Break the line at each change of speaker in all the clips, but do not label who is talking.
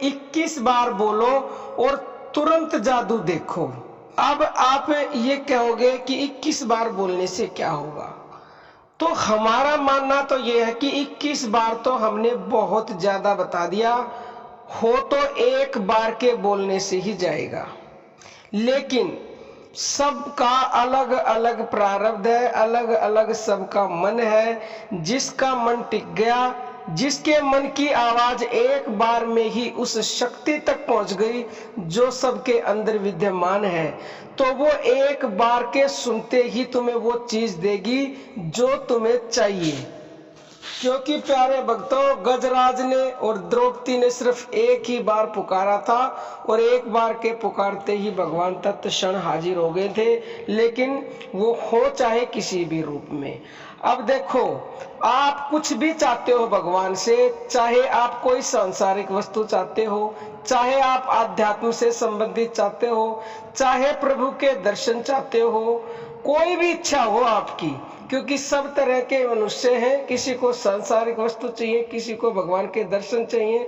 21 बार बोलो और तुरंत जादू देखो। अब आप ये कहोगे कि 21 बार बोलने से क्या होगा? तो हमारा मानना तो ये है कि 21 बार तो हमने बहुत ज्यादा बता दिया, हो तो एक बार के बोलने से ही जाएगा। लेकिन सबका अलग अलग प्रारब्ध है, अलग अलग सबका मन है। जिसका मन टिक गया, जिसके मन की आवाज एक बार में ही उस शक्ति तक पहुंच गई जो सबके अंदर विद्यमान है, तो वो एक बार के सुनते ही तुम्हें वो चीज देगी जो तुम्हें चाहिए। क्योंकि प्यारे भक्तों, गजराज ने और द्रौपदी ने सिर्फ एक ही बार पुकारा था और एक बार के पुकारते ही भगवान तत्क्षण हाजिर हो गए थे, लेकिन वो हो चाहे किसी भी रूप में। अब देखो, आप कुछ भी चाहते हो भगवान से, चाहे आप कोई सांसारिक वस्तु चाहते हो, चाहे आप आध्यात्म से संबंधित चाहते हो, चाहे प्रभु के दर्शन चाहते हो, कोई भी इच्छा हो आपकी, क्योंकि सब तरह के मनुष्य हैं। किसी को सांसारिक वस्तु चाहिए, किसी को भगवान के दर्शन चाहिए,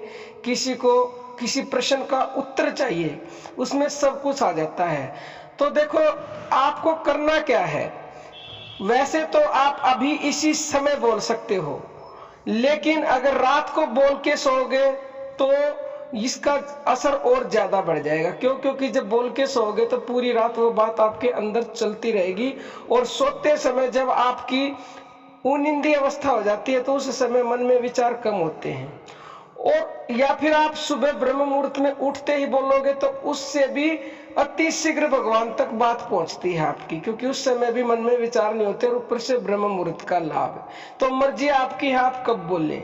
किसी को किसी प्रश्न का उत्तर चाहिए, उसमें सब कुछ आ जाता है। तो देखो, आपको करना क्या है? वैसे तो आप अभी इसी समय बोल सकते हो, लेकिन अगर रात को बोल के सोओगे तो इसका असर और ज्यादा बढ़ जाएगा। क्यों? क्योंकि जब बोल के सोओगे तो पूरी रात वो बात आपके अंदर चलती रहेगी, और सोते समय जब आपकी उनिंदी अवस्था हो जाती है तो उस समय मन में विचार कम होते हैं। और या फिर आप सुबह ब्रह्म मुहूर्त में उठते ही बोलोगे तो उससे भी अति शीघ्र भगवान तक बात पहुंचती है आपकी, क्योंकि उस समय भी मन में विचार नहीं होते और ऊपर से ब्रह्म मुहूर्त का लाभ है। तो मर्जी आपकी है, आप कब बोले।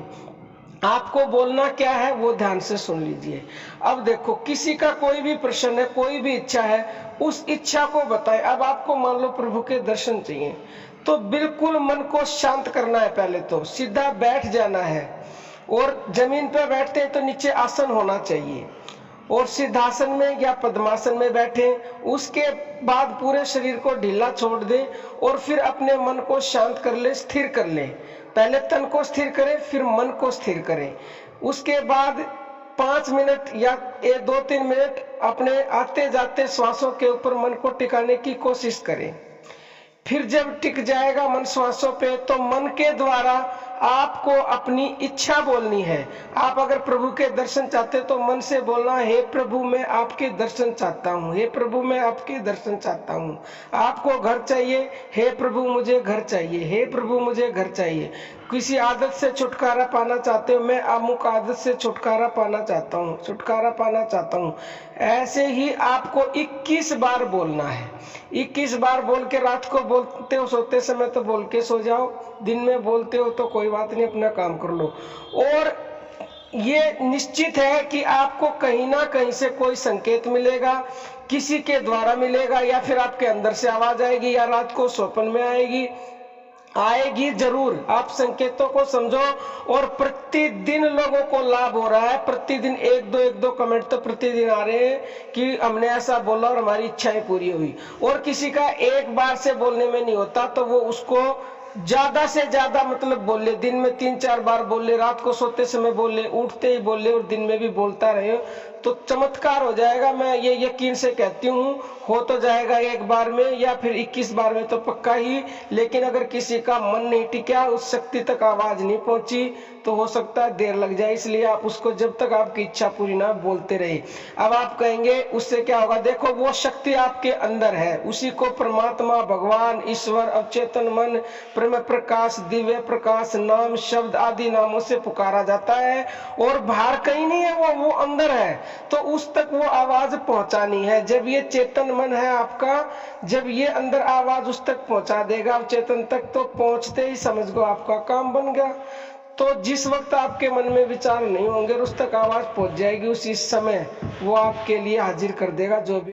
आपको बोलना क्या है वो ध्यान से सुन लीजिए। अब देखो, किसी का कोई भी प्रश्न है, कोई भी इच्छा है, उस इच्छा को बताए। अब आपको मान लो प्रभु के दर्शन चाहिए, तो बिल्कुल मन को शांत करना है। पहले तो सीधा बैठ जाना है, और जमीन पर बैठते हैं तो नीचे आसन होना चाहिए, और सिद्धासन में या पद्मासन में बैठे। उसके बाद पूरे शरीर को ढीला छोड़ दें और फिर अपने मन को शांत कर ले, स्थिर कर ले। पहले तन को स्थिर करें, फिर मन को स्थिर करें। उसके बाद 5 मिनट या 2-3 मिनट अपने आते जाते श्वासों के ऊपर मन को टिकाने की कोशिश करें। फिर जब टिक जाएगा मन श्वासों पे, तो मन के द्वारा आपको अपनी इच्छा बोलनी है। आप अगर प्रभु के दर्शन चाहते तो मन से बोलना, हे प्रभु मैं आपके दर्शन चाहता हूँ, हे प्रभु मैं आपके दर्शन चाहता हूँ। आपको घर चाहिए, हे प्रभु मुझे घर चाहिए, हे प्रभु मुझे घर चाहिए। किसी आदत से छुटकारा पाना चाहते हो, मैं अमुक आदत से छुटकारा पाना चाहता हूँ, छुटकारा पाना चाहता हूँ। ऐसे ही आपको 21 बार बोलना है। 21 बार बोल के रात को बोलते हो, सोते समय तो बोल के सो जाओ, दिन में बोलते हो तो कोई बात नहीं, अपना काम कर लो। और ये निश्चित है कि आपको कहीं ना कहीं से कोई संकेत मिलेगा, किसी के द्वारा मिलेगा, या फिर आपके अंदर से आवाज आएगी, या रात को स्वप्न में आएगी जरूर। आप संकेतों को समझो, और प्रतिदिन लोगों को लाभ हो रहा है। प्रतिदिन एक दो कमेंट तो प्रतिदिन आ रहे हैं कि हमने ऐसा बोला और हमारी इच्छाएं पूरी हुई। और किसी का एक बार से बोलने में नहीं होता, तो वो उसको ज्यादा से ज्यादा मतलब बोले, दिन में 3-4 बार बोले, रात को सोते समय बोले, उठते ही बोले, और दिन में भी बोलता रहे, तो चमत्कार हो जाएगा। मैं ये यकीन से कहती हूँ, हो तो जाएगा एक बार में या फिर 21 बार में तो पक्का ही। लेकिन अगर किसी का मन नहीं टिका, उस शक्ति तक आवाज नहीं पहुंची, तो हो सकता है देर लग जाए। इसलिए आप उसको जब तक आपकी इच्छा पूरी ना बोलते रहे। अब आप कहेंगे उससे क्या होगा? देखो, वो शक्ति आपके अंदर है, उसी को परमात्मा, भगवान, ईश्वर, अवचेतन मन, प्रेम प्रकाश, दिव्य प्रकाश, नाम, शब्द आदि नामों से पुकारा जाता है। और बाहर कहीं नहीं है, वो अंदर है। तो उस तक वो आवाज पहुंचानी है। जब ये चेतन मन है आपका, जब ये अंदर आवाज उस तक पहुंचा देगा, चेतन तक, तो पहुंचते ही समझ गो आपका काम बन गया। तो जिस वक्त आपके मन में विचार नहीं होंगे, उस तक आवाज पहुंच जाएगी, उसी समय वो आपके लिए हाजिर कर देगा जो भी